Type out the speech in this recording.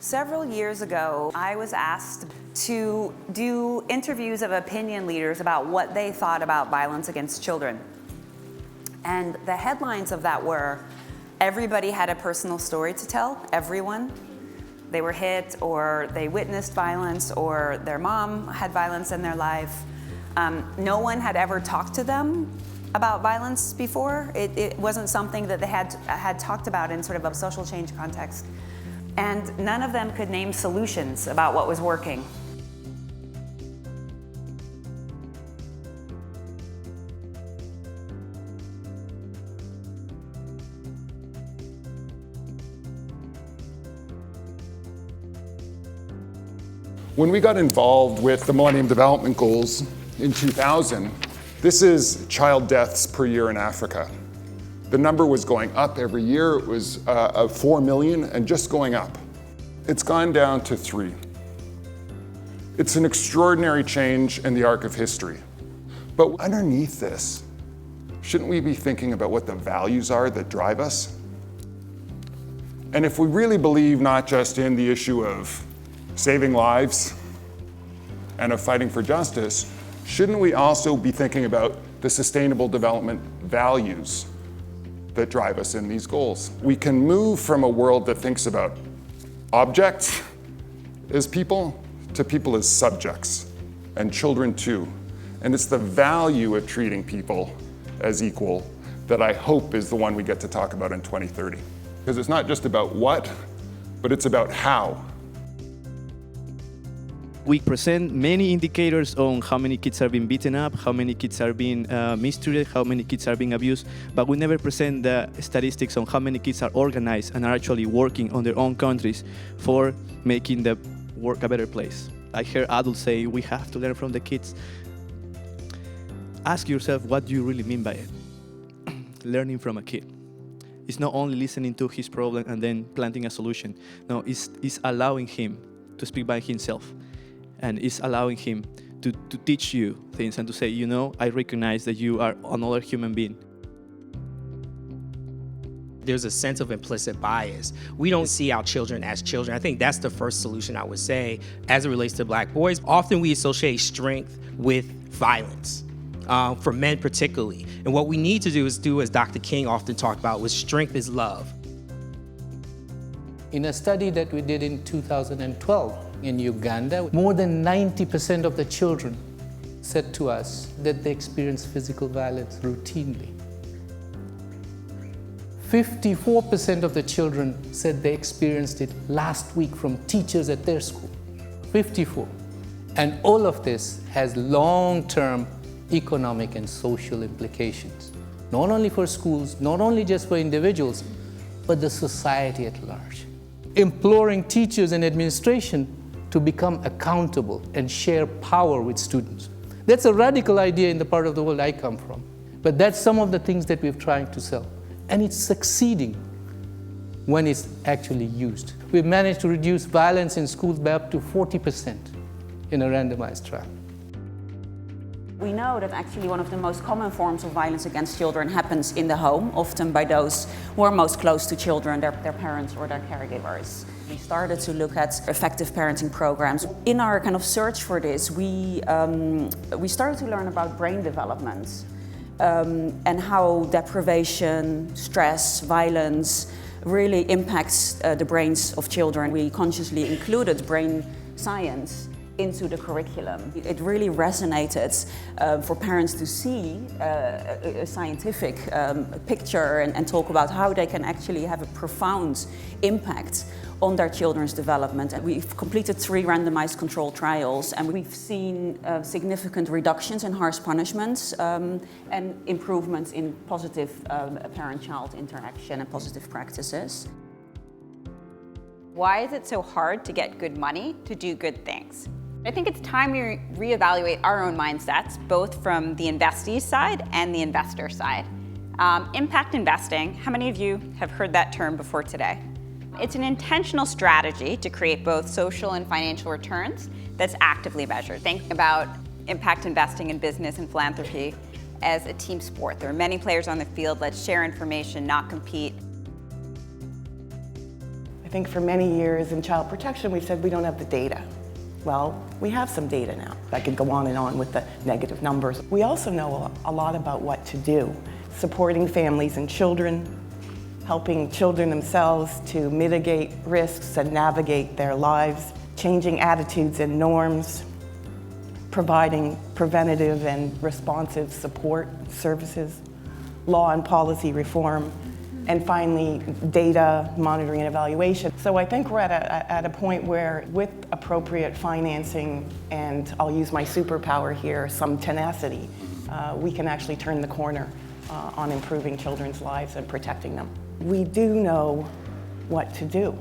Several years ago, I was asked to do interviews of opinion leaders about what they thought about violence against children. And the headlines of that were, everybody had a personal story to tell, everyone. They were hit, or they witnessed violence, or their mom had violence in their life. No one had ever talked to them about violence before. It wasn't something that they had talked about in sort of a social change context. And none of them could name solutions about what was working. When we got involved with the Millennium Development Goals in 2000, this is child deaths per year in Africa. The number was going up every year. It was 4 million and just going up. It's gone down to 3. It's an extraordinary change in the arc of history. But underneath this, shouldn't we be thinking about what the values are that drive us? And if we really believe not just in the issue of saving lives and of fighting for justice, shouldn't we also be thinking about the sustainable development values that drive us in these goals? We can move from a world that thinks about objects as people to people as subjects, and children too. And it's the value of treating people as equal that I hope is the one we get to talk about in 2030. Because it's not just about what, but it's about how. We present many indicators on how many kids are being beaten up, how many kids are being mistreated, how many kids are being abused, but we never present the statistics on how many kids are organized and are actually working on their own countries for making the work a better place. I hear adults say, we have to learn from the kids. Ask yourself, what do you really mean by it? Learning from a kid. It's not only listening to his problem and then planting a solution. No, it's allowing him to speak by himself. And it's allowing him to teach you things and to say, you know, I recognize that you are another human being. There's a sense of implicit bias. We don't see our children as children. I think that's the first solution I would say as it relates to Black boys. Often we associate strength with violence, for men particularly. And what we need to do is do, as Dr. King often talked about, was strength is love. In a study that we did in 2012 in Uganda, more than 90% of the children said to us that they experience physical violence routinely. 54% of the children said they experienced it last week from teachers at their school. 54. And all of this has long-term economic and social implications, not only for schools, not only just for individuals, but the society at large. Imploring teachers and administration to become accountable and share power with students. That's a radical idea in the part of the world I come from. But that's some of the things that we're trying to sell. And it's succeeding when it's actually used. We've managed to reduce violence in schools by up to 40% in a randomized trial. We know that actually one of the most common forms of violence against children happens in the home, often by those who are most close to children, their parents or their caregivers. We started to look at effective parenting programs. In our kind of search for this, we started to learn about brain development and how deprivation, stress, violence really impacts the brains of children. We consciously included brain science into the curriculum. It really resonated for parents to see a scientific picture and talk about how they can actually have a profound impact on their children's development. And we've completed 3 randomized controlled trials, and we've seen significant reductions in harsh punishments and improvements in positive parent-child interaction and positive practices. Why is it so hard to get good money to do good things? I think it's time we reevaluate our own mindsets, both from the investee side and the investor side. Impact investing, how many of you have heard that term before today? It's an intentional strategy to create both social and financial returns that's actively measured. Think about impact investing in business and philanthropy as a team sport. There are many players on the field. Let's share information, not compete. I think for many years in child protection, we've said we don't have the data. Well, we have some data now. I could go on and on with the negative numbers. We also know a lot about what to do, supporting families and children, helping children themselves to mitigate risks and navigate their lives, changing attitudes and norms, providing preventative and responsive support services, law and policy reform, and finally, data monitoring and evaluation. So I think we're at a point where with appropriate financing, and I'll use my superpower here, some tenacity, we can actually turn the corner on improving children's lives and protecting them. We do know what to do.